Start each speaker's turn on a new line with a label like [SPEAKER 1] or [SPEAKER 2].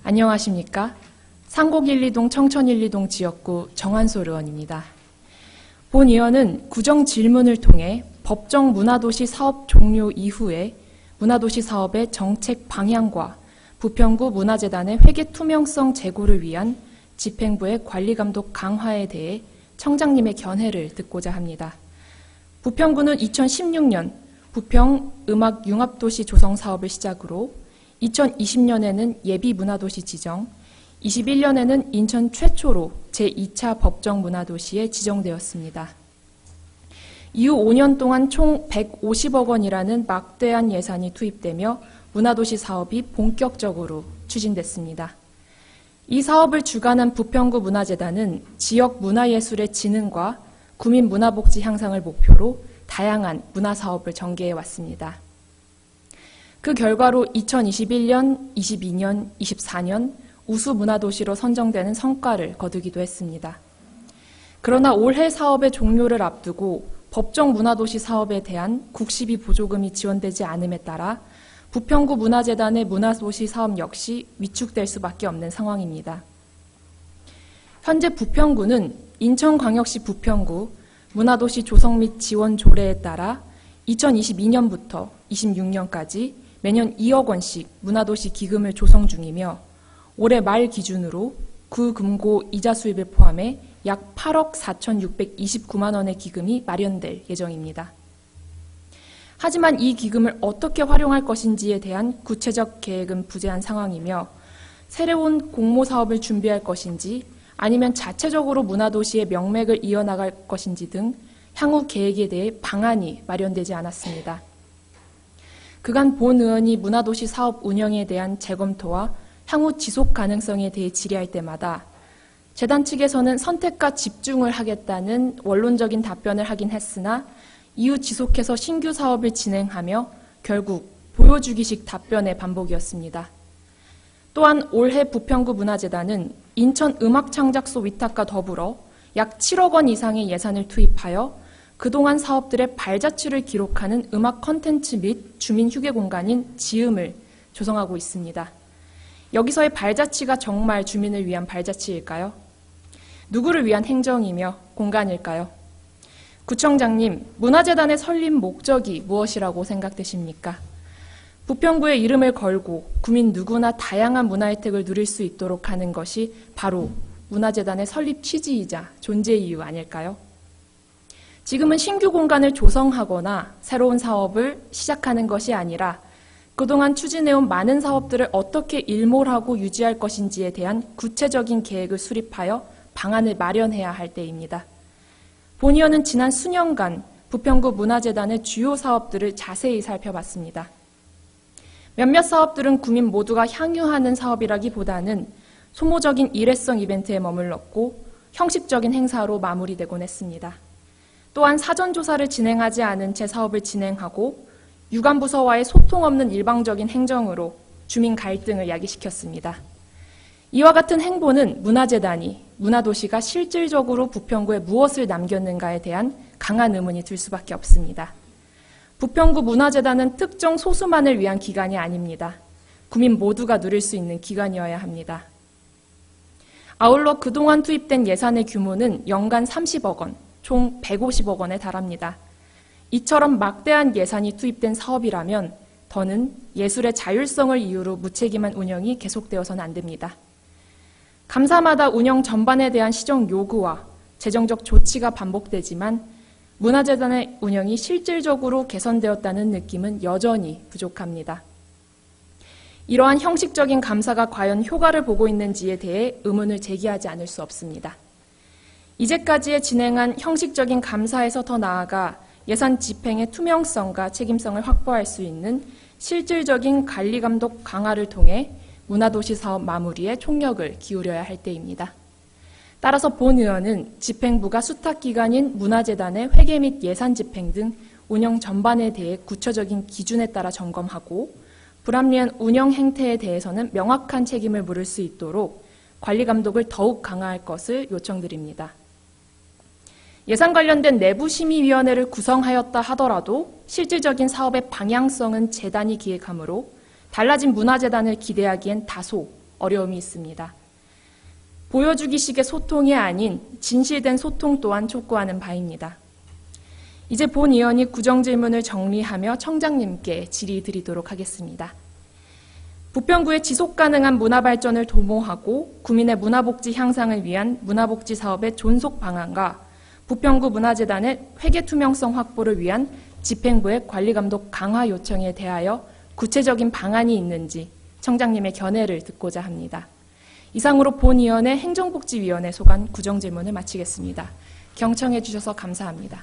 [SPEAKER 1] 안녕하십니까? 상곡 1, 2동 청천 1, 2동 지역구 정한솔 의원입니다. 본 의원은 구정 질문을 통해 법정 문화도시 사업 종료 이후에 문화도시 사업의 정책 방향과 부평구 문화재단의 회계 투명성 제고를 위한 집행부의 관리감독 강화에 대해 청장님의 견해를 듣고자 합니다. 부평구는 2016년 부평 음악융합도시 조성 사업을 시작으로 2020년에는 예비문화도시 지정, 21년에는 인천 최초로 제2차 법정 문화도시에 지정되었습니다. 이후 5년 동안 총 150억 원이라는 막대한 예산이 투입되며 문화도시 사업이 본격적으로 추진됐습니다. 이 사업을 주관한 부평구 문화재단은 지역 문화예술의 진흥과 구민 문화복지 향상을 목표로 다양한 문화사업을 전개해 왔습니다. 그 결과로 2021년, 22년, 24년 우수 문화도시로 선정되는 성과를 거두기도 했습니다. 그러나 올해 사업의 종료를 앞두고 법정 문화도시 사업에 대한 국시비 보조금이 지원되지 않음에 따라 부평구 문화재단의 문화도시 사업 역시 위축될 수밖에 없는 상황입니다. 현재 부평구는 인천광역시 부평구 문화도시 조성 및 지원 조례에 따라 2022년부터 26년까지 매년 2억 원씩 문화도시 기금을 조성 중이며 올해 말 기준으로 그 금고 이자 수입을 포함해 약 8억 4,629만 원의 기금이 마련될 예정입니다. 하지만 이 기금을 어떻게 활용할 것인지에 대한 구체적 계획은 부재한 상황이며 새로운 공모 사업을 준비할 것인지 아니면 자체적으로 문화도시의 명맥을 이어나갈 것인지 등 향후 계획에 대해 방안이 마련되지 않았습니다. 그간 본 의원이 문화도시 사업 운영에 대한 재검토와 향후 지속 가능성에 대해 질의할 때마다 재단 측에서는 선택과 집중을 하겠다는 원론적인 답변을 하긴 했으나 이후 지속해서 신규 사업을 진행하며 결국 보여주기식 답변의 반복이었습니다. 또한 올해 부평구 문화재단은 인천 음악창작소 위탁과 더불어 약 7억 원 이상의 예산을 투입하여 그동안 사업들의 발자취를 기록하는 음악 콘텐츠 및 주민 휴게 공간인 지음을 조성하고 있습니다. 여기서의 발자취가 정말 주민을 위한 발자취일까요? 누구를 위한 행정이며 공간일까요? 구청장님, 문화재단의 설립 목적이 무엇이라고 생각되십니까? 부평구의 이름을 걸고 구민 누구나 다양한 문화 혜택을 누릴 수 있도록 하는 것이 바로 문화재단의 설립 취지이자 존재 이유 아닐까요? 지금은 신규 공간을 조성하거나 새로운 사업을 시작하는 것이 아니라 그동안 추진해온 많은 사업들을 어떻게 일몰하고 유지할 것인지에 대한 구체적인 계획을 수립하여 방안을 마련해야 할 때입니다. 본 의원은 지난 수년간 부평구 문화재단의 주요 사업들을 자세히 살펴봤습니다. 몇몇 사업들은 구민 모두가 향유하는 사업이라기보다는 소모적인 일회성 이벤트에 머물렀고 형식적인 행사로 마무리되곤 했습니다. 또한 사전조사를 진행하지 않은 채 사업을 진행하고 유관부서와의 소통 없는 일방적인 행정으로 주민 갈등을 야기시켰습니다. 이와 같은 행보는 문화재단이 문화도시가 실질적으로 부평구에 무엇을 남겼는가에 대한 강한 의문이 들 수밖에 없습니다. 부평구 문화재단은 특정 소수만을 위한 기관이 아닙니다. 구민 모두가 누릴 수 있는 기관이어야 합니다. 아울러 그동안 투입된 예산의 규모는 연간 30억 원, 총 150억 원에 달합니다. 이처럼 막대한 예산이 투입된 사업이라면 더는 예술의 자율성을 이유로 무책임한 운영이 계속되어서는 안 됩니다. 감사마다 운영 전반에 대한 시정 요구와 재정적 조치가 반복되지만 문화재단의 운영이 실질적으로 개선되었다는 느낌은 여전히 부족합니다. 이러한 형식적인 감사가 과연 효과를 보고 있는지에 대해 의문을 제기하지 않을 수 없습니다. 이제까지의 진행한 형식적인 감사에서 더 나아가 예산 집행의 투명성과 책임성을 확보할 수 있는 실질적인 관리감독 강화를 통해 문화도시 사업 마무리에 총력을 기울여야 할 때입니다. 따라서 본 의원은 집행부가 수탁기관인 문화재단의 회계 및 예산 집행 등 운영 전반에 대해 구체적인 기준에 따라 점검하고 불합리한 운영 행태에 대해서는 명확한 책임을 물을 수 있도록 관리감독을 더욱 강화할 것을 요청드립니다. 예산 관련된 내부심의위원회를 구성하였다 하더라도 실질적인 사업의 방향성은 재단이 기획하므로 달라진 문화재단을 기대하기엔 다소 어려움이 있습니다. 보여주기식의 소통이 아닌 진실된 소통 또한 촉구하는 바입니다. 이제 본 의원이 구정질문을 정리하며 청장님께 질의 드리도록 하겠습니다. 부평구의 지속가능한 문화발전을 도모하고 구민의 문화복지 향상을 위한 문화복지 사업의 존속 방안과 부평구 문화재단의 회계 투명성 확보를 위한 집행부의 관리감독 강화 요청에 대하여 구체적인 방안이 있는지 청장님의 견해를 듣고자 합니다. 이상으로 본 의원의 행정복지위원회 소관 구정질문을 마치겠습니다. 경청해 주셔서 감사합니다.